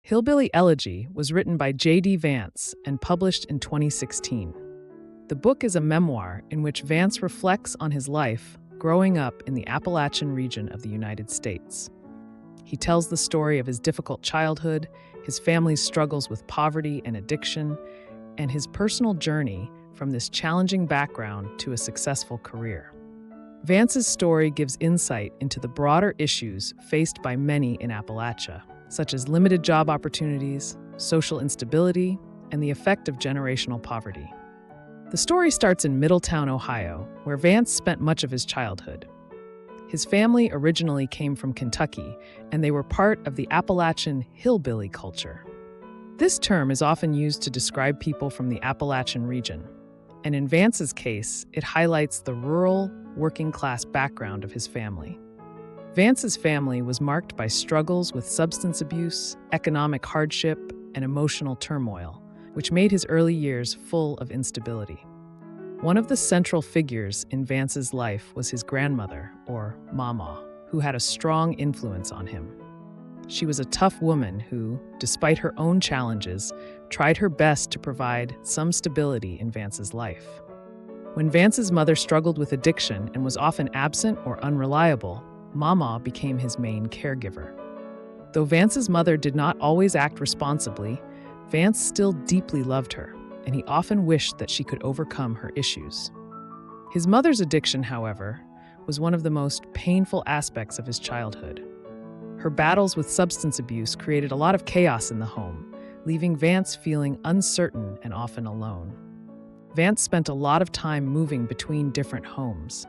Hillbilly Elegy was written by J.D. Vance and published in 2016. The book is a memoir in which Vance reflects on his life growing up in the Appalachian region of the United States. He tells the story of his difficult childhood, his family's struggles with poverty and addiction, and his personal journey from this challenging background to a successful career. Vance's story gives insight into the broader issues faced by many in Appalachia, such as limited job opportunities, social instability, and the effect of generational poverty. The story starts in Middletown, Ohio, where Vance spent much of his childhood. His family originally came from Kentucky, and they were part of the Appalachian hillbilly culture. This term is often used to describe people from the Appalachian region, and in Vance's case, it highlights the rural, working-class background of his family. Vance's family was marked by struggles with substance abuse, economic hardship, and emotional turmoil, which made his early years full of instability. One of the central figures in Vance's life was his grandmother, or Mama, who had a strong influence on him. She was a tough woman who, despite her own challenges, tried her best to provide some stability in Vance's life. When Vance's mother struggled with addiction and was often absent or unreliable, Mama became his main caregiver. Though Vance's mother did not always act responsibly, Vance still deeply loved her, and he often wished that she could overcome her issues. His mother's addiction, however, was one of the most painful aspects of his childhood. Her battles with substance abuse created a lot of chaos in the home, leaving Vance feeling uncertain and often alone. Vance spent a lot of time moving between different homes.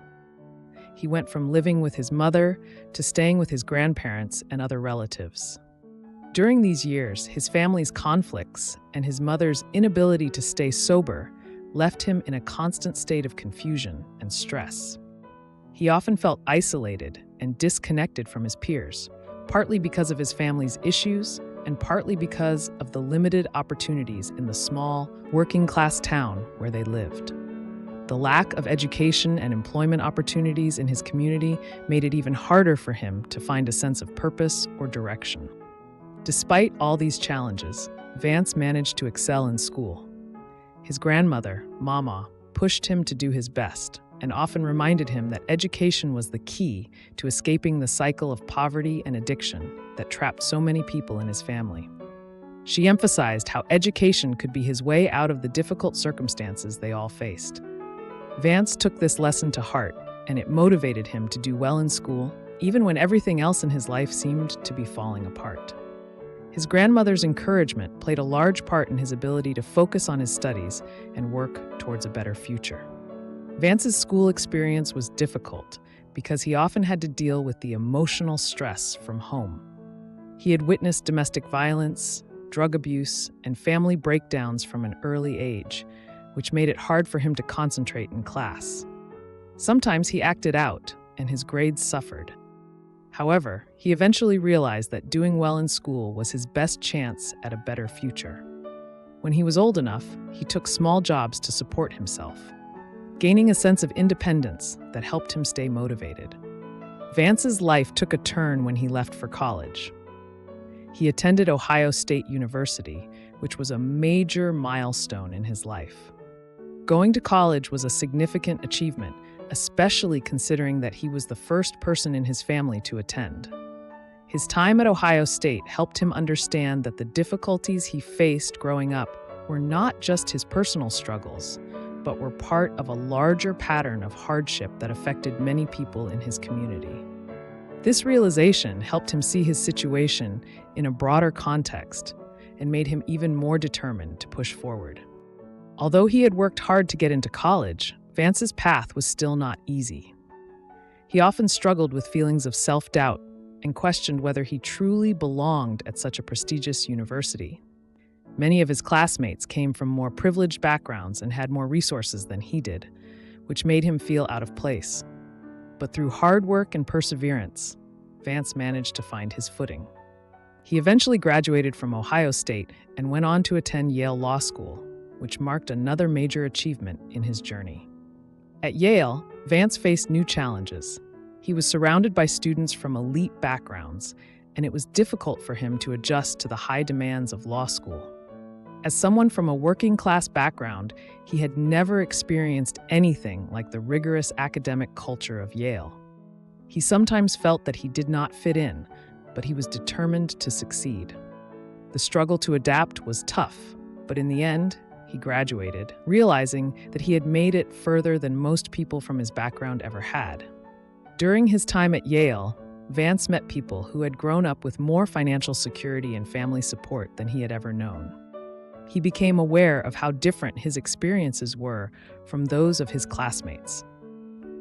He went from living with his mother to staying with his grandparents and other relatives. During these years, his family's conflicts and his mother's inability to stay sober left him in a constant state of confusion and stress. He often felt isolated and disconnected from his peers, partly because of his family's issues and partly because of the limited opportunities in the small, working-class town where they lived. The lack of education and employment opportunities in his community made it even harder for him to find a sense of purpose or direction. Despite all these challenges, Vance managed to excel in school. His grandmother, Mama, pushed him to do his best and often reminded him that education was the key to escaping the cycle of poverty and addiction that trapped so many people in his family. She emphasized how education could be his way out of the difficult circumstances they all faced. Vance took this lesson to heart, and it motivated him to do well in school, even when everything else in his life seemed to be falling apart. His grandmother's encouragement played a large part in his ability to focus on his studies and work towards a better future. Vance's school experience was difficult because he often had to deal with the emotional stress from home. He had witnessed domestic violence, drug abuse, and family breakdowns from an early age, which made it hard for him to concentrate in class. Sometimes he acted out, and his grades suffered. However, he eventually realized that doing well in school was his best chance at a better future. When he was old enough, he took small jobs to support himself, gaining a sense of independence that helped him stay motivated. Vance's life took a turn when he left for college. He attended Ohio State University, which was a major milestone in his life. Going to college was a significant achievement, especially considering that he was the first person in his family to attend. His time at Ohio State helped him understand that the difficulties he faced growing up were not just his personal struggles, but were part of a larger pattern of hardship that affected many people in his community. This realization helped him see his situation in a broader context and made him even more determined to push forward. Although he had worked hard to get into college, Vance's path was still not easy. He often struggled with feelings of self-doubt and questioned whether he truly belonged at such a prestigious university. Many of his classmates came from more privileged backgrounds and had more resources than he did, which made him feel out of place. But through hard work and perseverance, Vance managed to find his footing. He eventually graduated from Ohio State and went on to attend Yale Law School, which marked another major achievement in his journey. At Yale, Vance faced new challenges. He was surrounded by students from elite backgrounds, and it was difficult for him to adjust to the high demands of law school. As someone from a working-class background, he had never experienced anything like the rigorous academic culture of Yale. He sometimes felt that he did not fit in, but he was determined to succeed. The struggle to adapt was tough, but in the end, he graduated, realizing that he had made it further than most people from his background ever had. During his time at Yale, Vance met people who had grown up with more financial security and family support than he had ever known. He became aware of how different his experiences were from those of his classmates.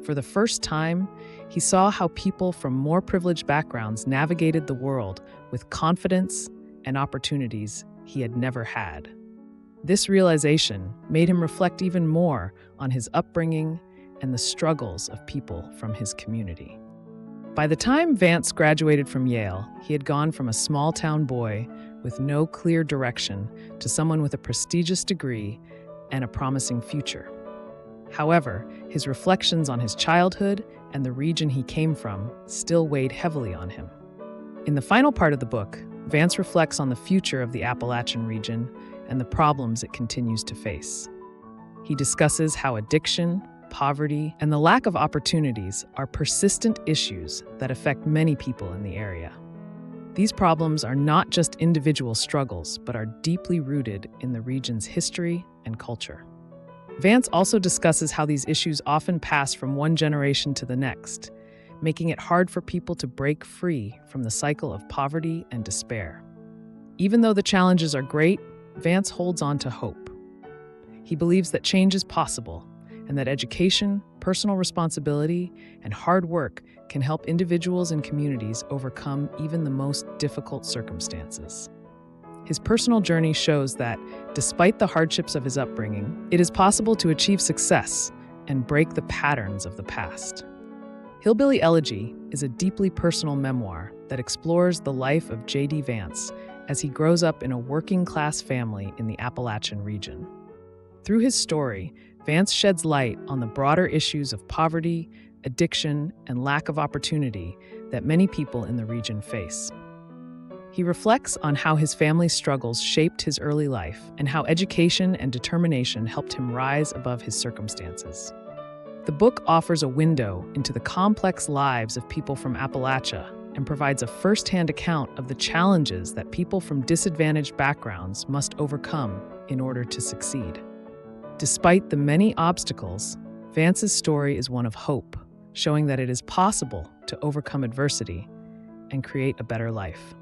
For the first time, he saw how people from more privileged backgrounds navigated the world with confidence and opportunities he had never had. This realization made him reflect even more on his upbringing and the struggles of people from his community. By the time Vance graduated from Yale, he had gone from a small-town boy with no clear direction to someone with a prestigious degree and a promising future. However, his reflections on his childhood and the region he came from still weighed heavily on him. In the final part of the book, Vance reflects on the future of the Appalachian region and the problems it continues to face. He discusses how addiction, poverty, and the lack of opportunities are persistent issues that affect many people in the area. These problems are not just individual struggles, but are deeply rooted in the region's history and culture. Vance also discusses how these issues often pass from one generation to the next, making it hard for people to break free from the cycle of poverty and despair. Even though the challenges are great, Vance holds on to hope. He believes that change is possible, and that education, personal responsibility, and hard work can help individuals and communities overcome even the most difficult circumstances. His personal journey shows that, despite the hardships of his upbringing, it is possible to achieve success and break the patterns of the past. Hillbilly Elegy is a deeply personal memoir that explores the life of J.D. Vance as he grows up in a working-class family in the Appalachian region. Through his story, Vance sheds light on the broader issues of poverty, addiction, and lack of opportunity that many people in the region face. He reflects on how his family's struggles shaped his early life and how education and determination helped him rise above his circumstances. The book offers a window into the complex lives of people from Appalachia and provides a first-hand account of the challenges that people from disadvantaged backgrounds must overcome in order to succeed. Despite the many obstacles, Vance's story is one of hope, showing that it is possible to overcome adversity and create a better life.